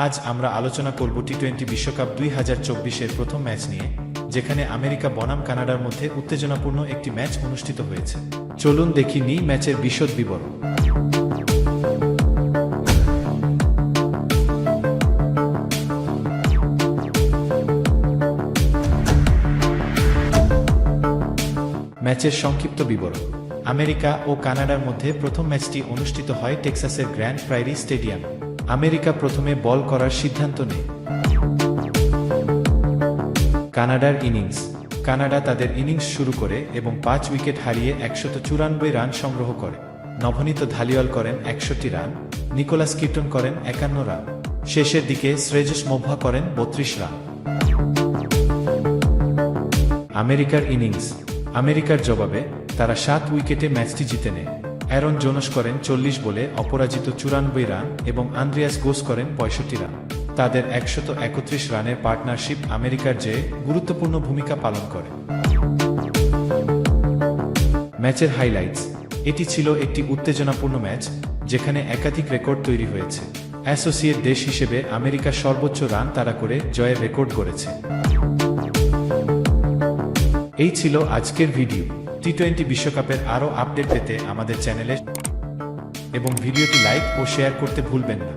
আজ আমরা আলোচনা করব টি-20 বিশ্বকাপ 2024-এর প্রথম ম্যাচ নিয়ে, যেখানে আমেরিকা বনাম কানাডার মধ্যে উত্তেজনাপূর্ণ একটি ম্যাচ অনুষ্ঠিত হয়েছে। চলুন দেখি নিই ম্যাচের বিশদ বিবরণ। ম্যাচের সংক্ষিপ্ত বিবরণ। আমেরিকা ও কানাডার মধ্যে প্রথম ম্যাচটি অনুষ্ঠিত হয় টেক্সাসের গ্র্যান্ড প্রাইরি স্টেডিয়ামে। আমেরিকা প্রথমে বল করার সিদ্ধান্ত নেয়। কানাডার ইনিংস। কানাডা তাদের ইনিংস শুরু করে এবং 5 উইকেট হারিয়ে 194 রান সংগ্রহ করে। নভনীত ধালিওয়াল করেন 61 রান, নিকোলাস কিটন করেন 51 রান। শেষের দিকে শ্রেজস মোভা করেন 32 রান। আমেরিকার ইনিংস। আমেরিকার জবাবে তারা 7 উইকেটে ম্যাচটি জিতে নেয়। অ্যারন জোনস করেন 40 বলে অপরাজিত 94 রান এবং আন্দ্রেয়াস গোস করেন 65 রান। তাদের 131 রানের পার্টনারশিপ আমেরিকার জয়ে গুরুত্বপূর্ণ ভূমিকা পালন করে। ম্যাচের হাইলাইটস। এটি ছিল একটি উত্তেজনাপূর্ণ ম্যাচ, যেখানে একাধিক রেকর্ড তৈরি হয়েছে। অ্যাসোসিয়েট দেশ হিসেবে আমেরিকা সর্বোচ্চ রান তাড়া করে জয়ের রেকর্ড গড়েছে। এই ছিল আজকের ভিডিও। টি-20 বিশ্বকাপের আরও আপডেট পেতে আমাদের চ্যানেলে এবং ভিডিওটি লাইক ও শেয়ার করতে ভুলবেন না।